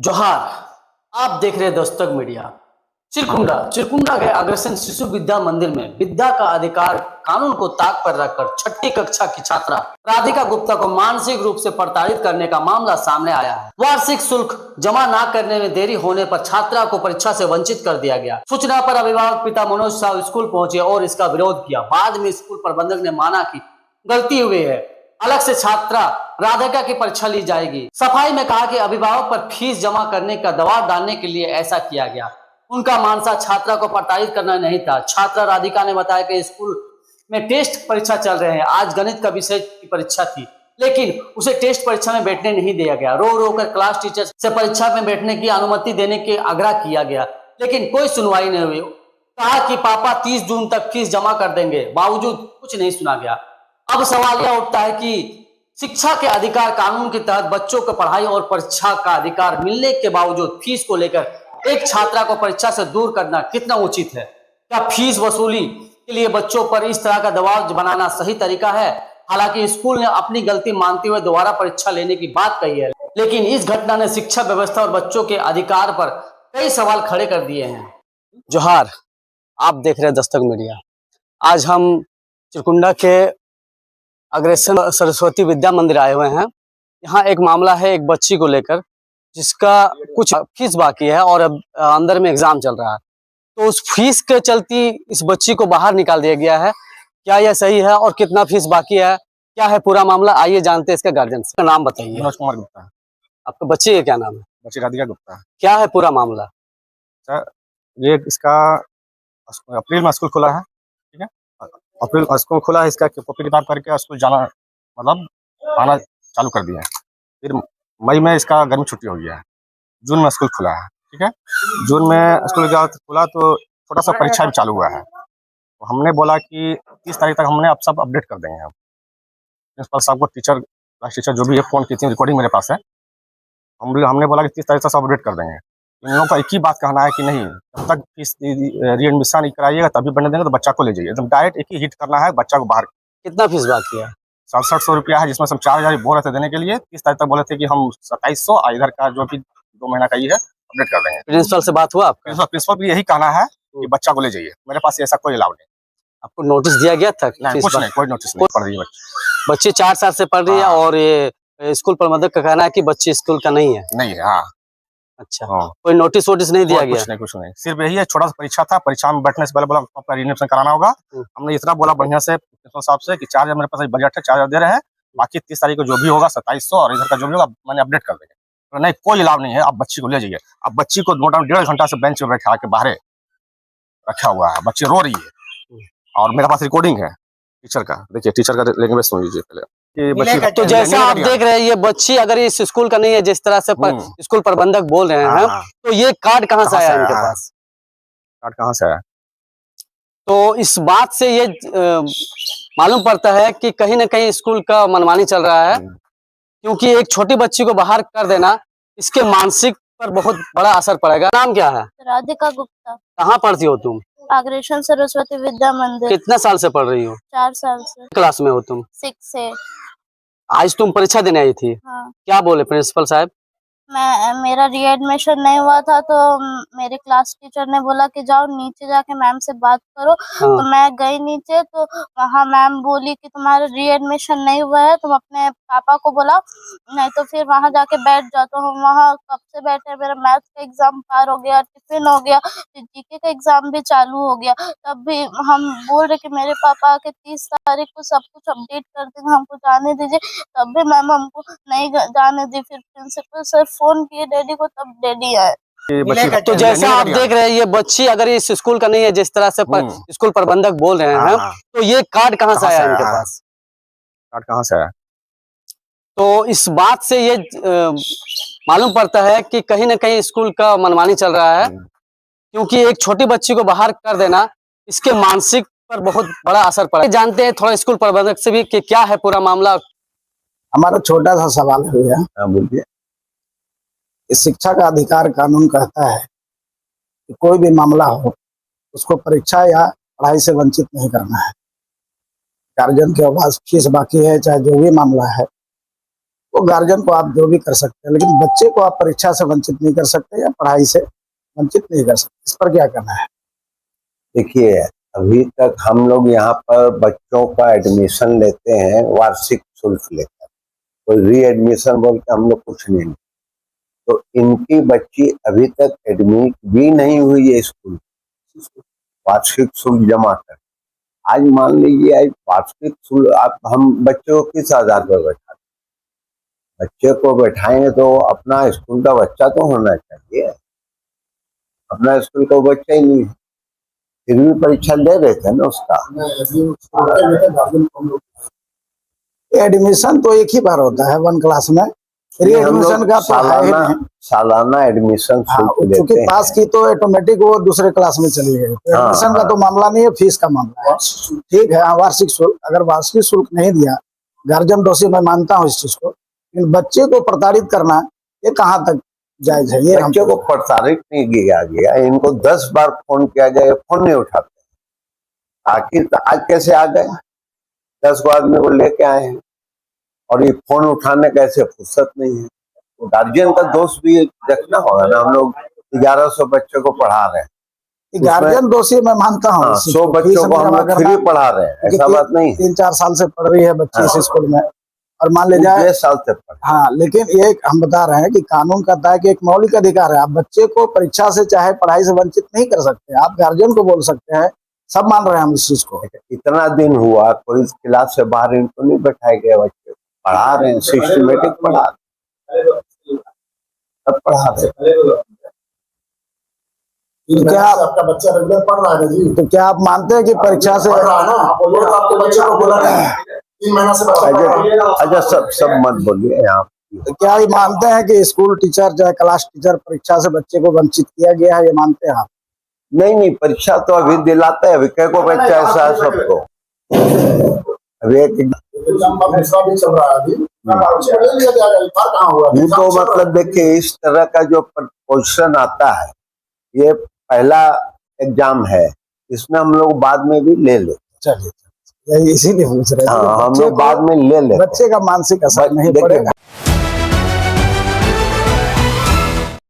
जोहार। आप देख रहे हैं दस्तक मीडिया। चिरकुंडा के अग्रसेन शिशु विद्या मंदिर में विद्या का अधिकार कानून को ताक पर रखकर छठी कक्षा की छात्रा राधिका गुप्ता को मानसिक रूप से प्रताड़ित करने का मामला सामने आया है। वार्षिक शुल्क जमा न करने में देरी होने पर छात्रा को परीक्षा से वंचित कर दिया गया। सूचना पर अभिभावक पिता मनोज साहब स्कूल पहुंचे और इसका विरोध किया। बाद में स्कूल प्रबंधक ने माना कि गलती हुई है, अलग से छात्रा राधिका की परीक्षा ली जाएगी। सफाई में कहा कि अभिभावक पर फीस जमा करने का दबाव डालने के लिए ऐसा किया गया। उनका मानसा छात्रा को प्रताड़ित करना नहीं था। छात्रा राधिका ने बताया कि स्कूल में टेस्ट परीक्षा चल रहे हैं। आज गणित का विषय की परीक्षा थी, लेकिन उसे टेस्ट परीक्षा में बैठने नहीं दिया गया। रो रो कर क्लास टीचर से परीक्षा में बैठने की अनुमति देने के आग्रह किया गया, लेकिन कोई सुनवाई नहीं हुई। कहा कि पापा 30 जून तक फीस जमा कर देंगे, बावजूद कुछ नहीं सुना गया। अब सवाल यह उठता है कि शिक्षा के अधिकार कानून के तहत बच्चों को पढ़ाई और परीक्षा का अधिकार मिलने के बावजूद फीस को लेकर एक छात्रा को परीक्षा से दूर करना कितना उचित है? क्या फीस वसूली के लिए बच्चों पर इस तरह का दबाव बनाना सही तरीका है? हालांकि स्कूल ने अपनी गलती मानते हुए दोबारा परीक्षा लेने की बात कही है, लेकिन इस घटना ने शिक्षा व्यवस्था और बच्चों के अधिकार पर कई सवाल खड़े कर दिए हैं। जोहार, आप देख रहे हैं दस्तक मीडिया। आज हम चिरकुंडा के अग्रसेन सरस्वती विद्या मंदिर आए हुए हैं। यहाँ एक मामला है एक बच्ची को लेकर, जिसका कुछ फीस बाकी है और अब अंदर में एग्जाम चल रहा है। तो उस फीस के चलती इस बच्ची को बाहर निकाल दिया गया है। क्या यह सही है और कितना फीस बाकी है, क्या है पूरा मामला, आइए जानते हैं इसके गार्जियन का नाम बताइए। मनोज कुमार गुप्ता। आपके बच्चे का क्या नाम है? बच्ची राधिका गुप्ता। क्या है पूरा मामला? सर, ये इसका अप्रैल में स्कूल खुला है, ठीक है। अप्रैल स्कूल खुला है, इसका कॉपी किताब करके स्कूल जाना मतलब आना चालू कर दिया है। फिर मई में इसका गर्मी छुट्टी हो गया है। जून में स्कूल खुला है, ठीक है। जून में स्कूल खुला तो छोटा सा परीक्षा भी चालू हुआ है। तो हमने बोला कि 30 तारीख तक हमने अब सब अपडेट कर देंगे। हम प्रिंसिपल साहब को, टीचर, क्लास टीचर जो भी है, फ़ोन की थी, रिकॉर्डिंग मेरे पास है। हमने बोला कि 30 तारीख तक सब अपडेट कर देंगे। इन लोगों का एक ही बात कहना है कि नहीं, जब तक फीस रीएडमिशन नहीं कराइएगा तभी बनने देंगे, तो बच्चा को ले जाइए। एकदम डायरेक्ट एक ही हिट करना है, बच्चा को बाहर। कितना फीस बाकी है? 6700 रुपया है, जिसमें हम 4000 बोल रहे थे देने के लिए। 30 तारीख तक बोले थे कि हम 2700 इधर का जो भी 2 महीना का ये है अपडेट कर देंगे। प्रिंसिपल से बात हुआ आपका? प्रिंसिपल भी यही कहना है कि बच्चा को ले जाइए। मेरे पास ऐसा कोई अलाउ नहीं। आपको नोटिस दिया गया था? नहीं, कुछ नहीं, कोई नोटिस नहीं पढ़ रही है बच्ची 4 साल से पढ़ रही है और ये स्कूल प्रबंधक का कहना है कि बच्ची स्कूल का नहीं है। नहीं है, हाँ। अच्छा, कोई नोटिस वोटिस नहीं दिया गया? कुछ नहीं, सिर्फ यही है, छोटा सा परीक्षा था। परीक्षा में बैठने से पहले बोला आपका रीएडमिशन कराना होगा। हमने इतना बोला बढ़िया से प्रिंसिपल साहब से कि 4000 मेरे पास बजट है, 4000 दे रहे हैं, बाकी 30 तारीख को जो भी होगा 2700 और इधर का जो भी होगा मैंने अपडेट कर देंगे। तो नहीं, कोई अलाव नहीं है, आप बच्ची को ले जाइए। अब बच्ची को मोटामोटी 1.5 घंटा से बेंच पे बैठा के बाहर रखा हुआ है, बच्ची रो रही है और मेरे पास रिकॉर्डिंग है टीचर का। देखिए, टीचर का लैंग्वेज सुन लीजिए पहले। तो जैसा आप देख रहे हैं, ये बच्ची अगर इस स्कूल का नहीं है, जिस तरह से स्कूल प्रबंधक बोल रहे हैं, तो ये कार्ड कहाँ से आया इनके पास? कार्ड कहाँ से आया? तो इस बात से ये मालूम पड़ता है कि कहीं ना कहीं स्कूल का मनमानी चल रहा है, क्योंकि एक छोटी बच्ची को बाहर कर देना, इसके मानसिक पर बहुत बड़ा असर पड़ेगा। नाम क्या है? राधिका गुप्ता। कहाँ पढ़ती हो तुम? अग्रसेन सरस्वती विद्या मंदिर। कितने साल से पढ़ रही हो? 4 साल से। क्लास में हो तुम? 6 से। आज तुम परीक्षा देने आई थी? हाँ। क्या बोले प्रिंसिपल साहब? मेरा रीएडमिशन नहीं हुआ था, तो मेरे क्लास टीचर ने बोला कि जाओ नीचे जाके मैम से बात करो। हाँ। तो मैं गई नीचे, तो वहाँ मैम बोली कि तुम्हारा रीएडमिशन नहीं हुआ है, तुम अपने पापा को बुलाओ, नहीं तो फिर वहाँ जाके बैठ जाओ। तो हम वहाँ कब से बैठे, मेरा मैथ का एग्जाम पार हो गया, टिफिन हो गया, फिर जीके का एग्जाम भी चालू हो गया। तब भी हम बोल रहे कि मेरे पापा आके 30 तारीख को सब कुछ अपडेट कर देंगे, हमको जाने दीजिए। तब भी मैम हमको नहीं जाने दी। फिर प्रिंसिपल सर फोन किए डैडी को, तब डैडी आए। तो जैसा आप देख रहे हैं, ये बच्ची अगर इस स्कूल का नहीं है, जिस तरह से स्कूल प्रबंधक बोल रहे हैं, तो ये कार्ड कहाँ से आया इनके पास? कार्ड कहाँ से आया? तो इस बात से ये मालूम पड़ता है कि कहीं ना कहीं स्कूल का मनमानी चल रहा है, क्योंकि एक छोटी बच्ची को बाहर कर देना, इसके मानसिक पर बहुत बड़ा असर पड़ा। जानते हैं थोड़ा स्कूल प्रबंधक से भी कि क्या है पूरा मामला। हमारा छोटा सा सवाल है भैया। बोलिए। इस शिक्षा का अधिकार कानून कहता है कि कोई भी मामला हो उसको परीक्षा या पढ़ाई से वंचित नहीं करना है। गार्जियन के पास फीस बाकी है, चाहे जो भी मामला है, वो गार्जियन को आप जो भी कर सकते हैं, लेकिन बच्चे को आप परीक्षा से वंचित नहीं कर सकते या पढ़ाई से वंचित नहीं कर सकते। इस पर क्या करना है? देखिए, अभी तक हम लोग यहाँ पर बच्चों का एडमिशन लेते हैं वार्षिक शुल्क लेकर, कोई री एडमिशन बोल के हम लोग कुछ नहीं। तो इनकी बच्ची अभी तक एडमिट भी नहीं हुई है स्कूल, वार्षिक शुल्क जमा कर। आज मान लीजिए आज वार्षिक शुल्क आप हम बच्चे को किस आधार पर बैठा, बच्चे को बैठाएंगे तो अपना स्कूल का बच्चा तो होना चाहिए, अपना स्कूल का बच्चा ही नहीं है, फिर भी परीक्षा ले रहे थे ना उसका। एडमिशन तो एक ही बार होता है 1 क्लास में, री एडमिशन का तो है ही नहीं। सालाना एडमिशन शुल्क चूंकि लेते हैं। पास की तो ऑटोमेटिक वो दूसरे क्लास में चली गई, तो एडमिशन का तो मामला नहीं है, फीस का मामला है। ठीक है, हाँ, वार्षिक शुल्क, अगर वार्षिक शुल्क नहीं दिया, गार्जियन दोषी, मैं मानता हूँ इस चीज को, लेकिन बच्चे को प्रताड़ित करना ये कहाँ तक जायज है? ये बच्चे को प्रताड़ित नहीं किया गया, इनको 10 बार फोन किया गया, फोन नहीं उठाते। आखिर आज कैसे आ गए? 10 को आदमी को लेके आए हैं और ये फोन उठाने का ऐसे फुर्सत नहीं है। तो गार्जियन का दोष भी देखना होगा ना। हम लोग 1100 बच्चों को पढ़ा रहे हैं, गार्जियन दोषी मैं मानता हूँ। 100 बच्चों को हम लोग फ्री पढ़ा रहे हैं, ऐसा बात नहीं। 3-4 साल से पढ़ रही है बच्ची इस स्कूल में, और मान ले जाए 6 साल से पढ़। हाँ, लेकिन ये हम बता रहे हैं कि कानून कहता है कि एक मौलिक अधिकार है, आप बच्चे को परीक्षा से चाहे पढ़ाई से वंचित नहीं कर सकते। आप गार्जियन को बोल सकते हैं, सब मान रहे हैं हम इस चीज को। इतना दिन हुआ कोई क्लास से बाहर इनको नहीं बैठाए गए, बच्चे पढ़ा रहे हैं, सिस्टमेटिक पढ़ा रहे हैं, सब पढ़ा रहे हैं। तो क्या आपका बच्चा रेगुलर पढ़ रहा है जी? तो क्या आप मानते हैं कि परीक्षा से पढ़ रहा है ना? आपके बच्चे को बोला 3 महीना से अच्छा सब मत बोलिए यहाँ। तो क्या ये मानते हैं कि स्कूल टीचर चाहे क्लास टीचर परीक्षा से बच्चे को वंचित किया गया है, ये मानते हैं आप? नहीं, परीक्षा तो अभी दिलाते हैं, अभी कई को बच्चा ऐसा है सबको। अभी एक भी चल रहा है अभी, तो मतलब देखिए, इस तरह का जो क्वेश्चन आता है, ये पहला एग्जाम है, इसमें हम लोग बाद में भी ले ले। चलिए, इसीलिए पूछ रहे हैं। हम लोग बाद में ले ले। बच्चे का मानसिक असर नहीं पड़ेगा।